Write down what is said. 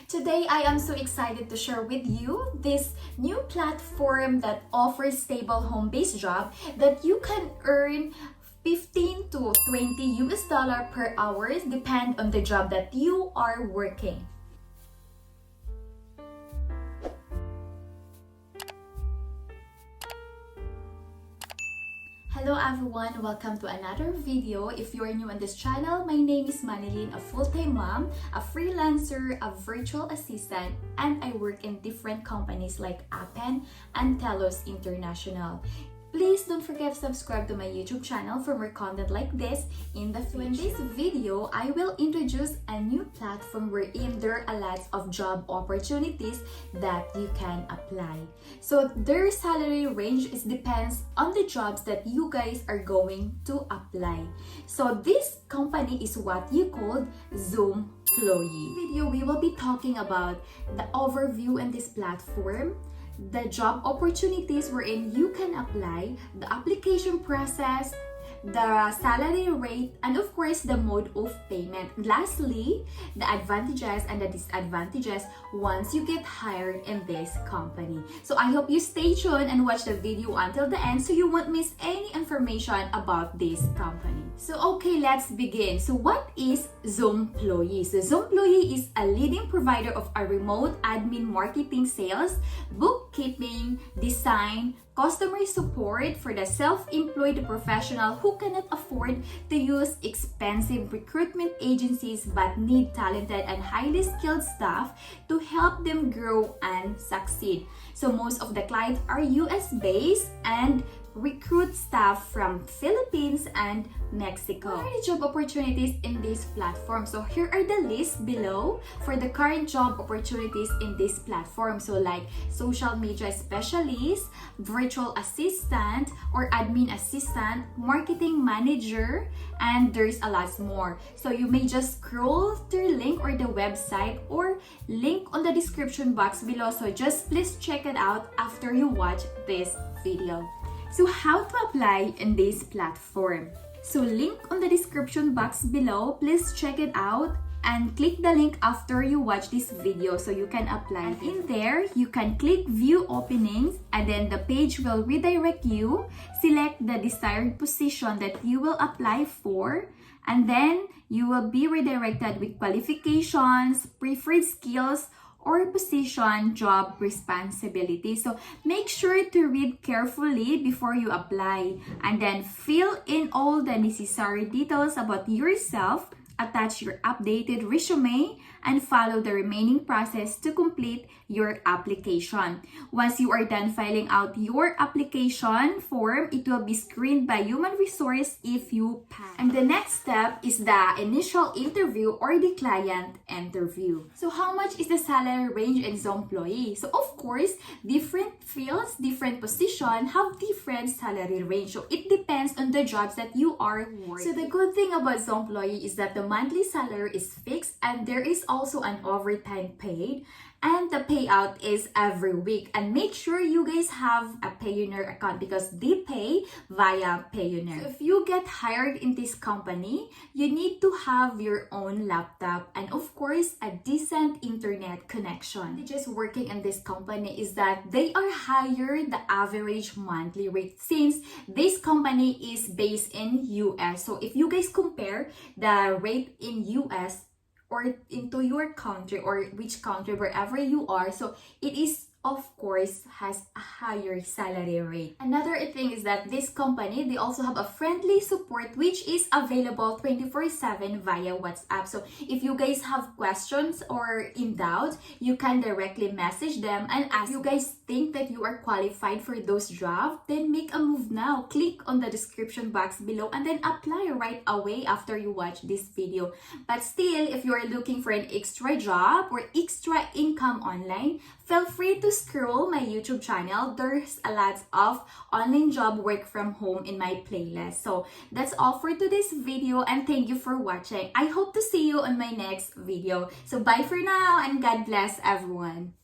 Today, I am so excited to share with you this new platform that offers stable home-based job that you can earn 15 to 20 US dollar per hour depend on the job that you are working. Hello everyone, welcome to another video. If you are new on this channel, my name is Manilyn, a full-time mom, a freelancer, a virtual assistant, and I work in different companies like Appen and Telos International. Please don't forget to subscribe to my YouTube channel for more content like this in the future. In this video, I will introduce a new platform wherein there are a lot of job opportunities that you can apply. So their salary range depends on the jobs that you guys are going to apply. So this company is what you call Zoom employee. In this video, we will be talking about the overview in this platform, the job opportunities wherein you can apply, the application process, the salary rate, and of course the mode of payment. Lastly, the advantages and the disadvantages once you get hired in this company. So I hope you stay tuned and watch the video until the end so you won't miss any information about this company. So okay, let's begin. So what is Zomployee? So Zomployee is a leading provider of a remote admin marketing, sales, bookkeeping, design, customer support for the self-employed professional who cannot afford to use expensive recruitment agencies but need talented and highly skilled staff to help them grow and succeed. So most of the clients are US-based and recruit staff from Philippines and Mexico. What are the job opportunities in this platform? So here are the lists below for the current job opportunities in this platform. So like social media specialist, virtual assistant or admin assistant, marketing manager, and there's a lot more. So you may just scroll through link or the website or link on the description box below. So just please check it out after you watch this video. So how to apply in this platform? So link on the description box below, please check it out and click the link after you watch this video so you can apply. And in there, you can click view openings and then the page will redirect you. Select the desired position that you will apply for and then you will be redirected with qualifications, preferred skills, or position, job responsibility. So make sure to read carefully before you apply and then fill in all the necessary details about yourself, attach your updated resume, and follow the remaining process to complete your application. Once you are done filling out your application form, it will be screened by human resource if you pass. And the next step is the initial interview or the client interview. So how much is the salary range in Zomployee? So of course, different fields, different positions have different salary range. So it depends on the jobs that you are working. So the good thing about Zomployee is that the monthly salary is fixed and there is also an overtime paid and the payout is every week. And make sure you guys have a Payoneer account because they pay via Payoneer. So if you get hired in this company, you need to have your own laptop and of course a decent internet connection. Just working in this company is that they are higher the average monthly rate since this company is based in US. So if you guys compare the rate in US or into your country or which country, wherever you are, so it is of course has a higher salary rate. Another thing is that this company, they also have a friendly support which is available 24/7 via WhatsApp. So if you guys have questions or in doubt, you can directly message them and ask. If you guys think that you are qualified for those jobs, then make a move now. Click on the description box below and then apply right away after you watch this video. But still, if you are looking for an extra job or extra income online, feel free to scroll my YouTube channel. There's a lot of online job work from home in my playlist. So that's all for today's video and thank you for watching. I hope to see you on my next video. So bye for now and God bless everyone.